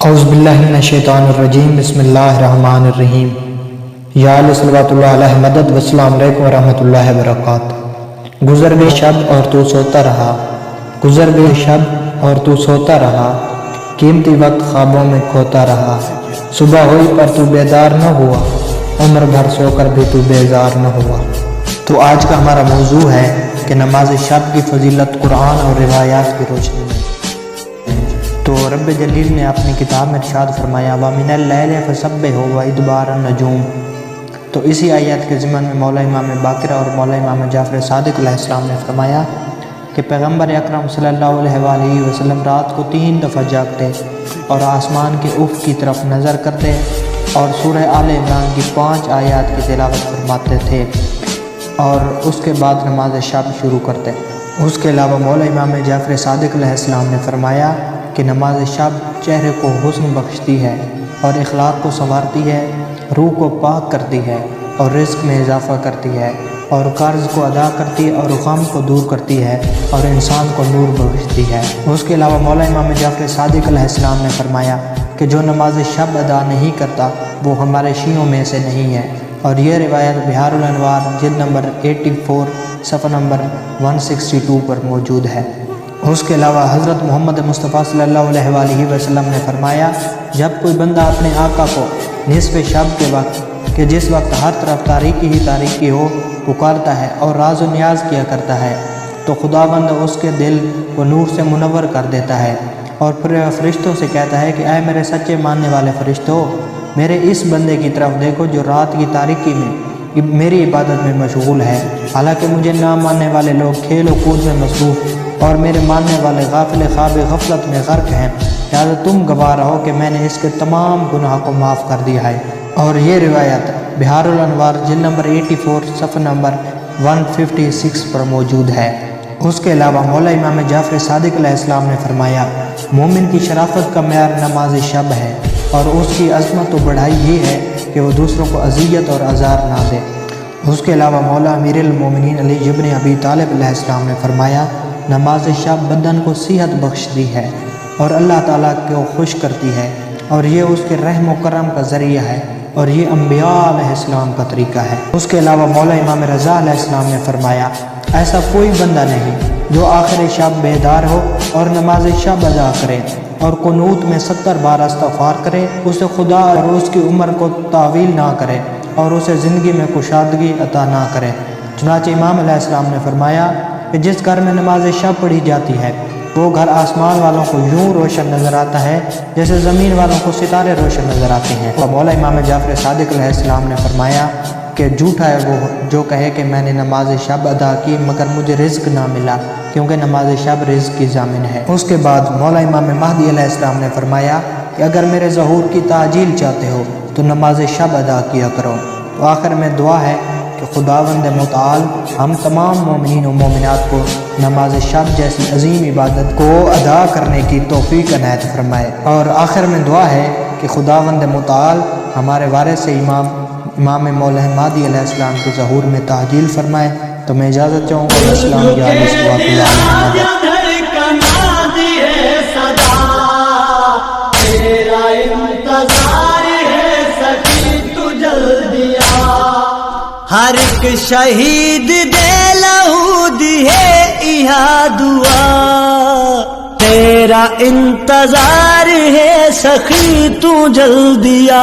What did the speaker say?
اعوذ باللہ من الشیطان الرجیم بسم اللہ الرحمن الرحیم یا علی صلوات اللہ علیہ مدد والسلام علیکم ورحمۃ اللہ وبرکاتہ۔ گزر گئی شب اور تو سوتا رہا، گزر گئی شب اور تو سوتا رہا، قیمتی وقت خوابوں میں کھوتا رہا، صبح ہوئی پر تو بیدار نہ ہوا، عمر بھر سو کر بھی تو بیزار نہ ہوا۔ تو آج کا ہمارا موضوع ہے کہ نماز شب کی فضیلت قرآن اور روایات کی روشنی میں۔ تو رب جلیل نے اپنی کتاب میں ارشاد فرمایا وَمِنَ اللَّيْلِ فَسَبِّحْهُ وَإِدْبَارَ النُّجُومِ۔ تو اسی آیات کے ضمن میں مولا امام باقر اور مولا امام جعفر صادق علیہ السلام نے فرمایا کہ پیغمبر اکرم صلی اللہ علیہ وآلہ وسلم رات کو 3 دفعہ جاگتے اور آسمان کے افق کی طرف نظر کرتے اور سورہ آل عمران کی 5 آیات کی تلاوت فرماتے تھے اور اس کے بعد نماز شب شروع کرتے۔ اس کے علاوہ مولا امام جعفر صادق علیہ السلام نے فرمایا کہ نماز شب چہرے کو حسن بخشتی ہے اور اخلاق کو سنوارتی ہے، روح کو پاک کرتی ہے اور رزق میں اضافہ کرتی ہے اور قرض کو ادا کرتی ہے اور غم کو دور کرتی ہے اور انسان کو نور بخشتی ہے۔ اس کے علاوہ مولا امام جعفر صادق علیہ السلام نے فرمایا کہ جو نماز شب ادا نہیں کرتا وہ ہمارے شیعوں میں سے نہیں ہے، اور یہ روایت بہار الانوار جلد نمبر 84 صفحہ نمبر 162 پر موجود ہے۔ اس کے علاوہ حضرت محمد مصطفیٰ صلی اللہ علیہ وآلہ وسلم نے فرمایا جب کوئی بندہ اپنے آقا کو نصف شب کے وقت کہ جس وقت ہر طرف تاریکی ہی تاریکی ہو پکارتا ہے اور راز و نیاز کیا کرتا ہے تو خداوند اس کے دل کو نور سے منور کر دیتا ہے اور پھر فرشتوں سے کہتا ہے کہ اے میرے سچے ماننے والے فرشتوں، میرے اس بندے کی طرف دیکھو جو رات کی تاریکی میں میری عبادت میں مشغول ہے، حالانکہ مجھے نہ ماننے والے لوگ کھیل و کود میں مصروف اور میرے ماننے والے غافل خواب غفلت میں غرق ہیں، لہٰذا تم گواہ رہو کہ میں نے اس کے تمام گناہ کو معاف کر دیا ہے۔ اور یہ روایت بہار الانوار جلد نمبر 84 صفحہ نمبر 156 پر موجود ہے۔ اس کے علاوہ مولا امام جعفر صادق علیہ السلام نے فرمایا مومن کی شرافت کا معیار نماز شب ہے اور اس کی عظمت و بڑھائی یہ ہے کہ وہ دوسروں کو اذیت اور آزار نہ دے۔ اس کے علاوہ مولا امیر المومنین علی ابن ابی طالب علیہ السلام نے فرمایا نماز شب بدن کو صحت بخشتی ہے اور اللہ تعالیٰ کو خوش کرتی ہے اور یہ اس کے رحم و کرم کا ذریعہ ہے اور یہ انبیاء علیہ السلام کا طریقہ ہے۔ اس کے علاوہ مولا امام رضا علیہ السلام نے فرمایا ایسا کوئی بندہ نہیں جو آخر شب بیدار ہو اور نماز شب ادا کرے اور قنوت میں 70 بار استغفار کرے، اسے خدا اور اس کی عمر کو طویل نہ کرے اور اسے زندگی میں کشادگی عطا نہ کرے۔ چنانچہ امام علیہ السلام نے فرمایا کہ جس گھر میں نماز شب پڑھی جاتی ہے وہ گھر آسمان والوں کو یوں روشن نظر آتا ہے جیسے زمین والوں کو ستارے روشن نظر آتے ہیں۔ اور مولا امام جعفر صادق علیہ السلام نے فرمایا کہ جھوٹا ہے وہ جو کہے کہ میں نے نماز شب ادا کی مگر مجھے رزق نہ ملا، کیونکہ نماز شب رزق کی ضامن ہے۔ اس کے بعد مولا امام مہدی علیہ السلام نے فرمایا کہ اگر میرے ظہور کی تعجیل چاہتے ہو تو نماز شب ادا کیا کرو۔ تو آخر میں دعا ہے کہ خداوند متعال ہم تمام مومنین و مومنات کو نماز شب جیسی عظیم عبادت کو ادا کرنے کی توفیق عنایت فرمائے، اور آخر میں دعا ہے کہ خداوند متعال ہمارے وارث امام مولا مہدی علیہ السلام کے ظہور میں تعجیل فرمائے۔ تو میں اجازت چاہوں گا، السلام علیکم۔ ہر ایک شہید دے لہو دیے یہاں دعا، تیرا انتظار ہے سخی تو جلدی آ۔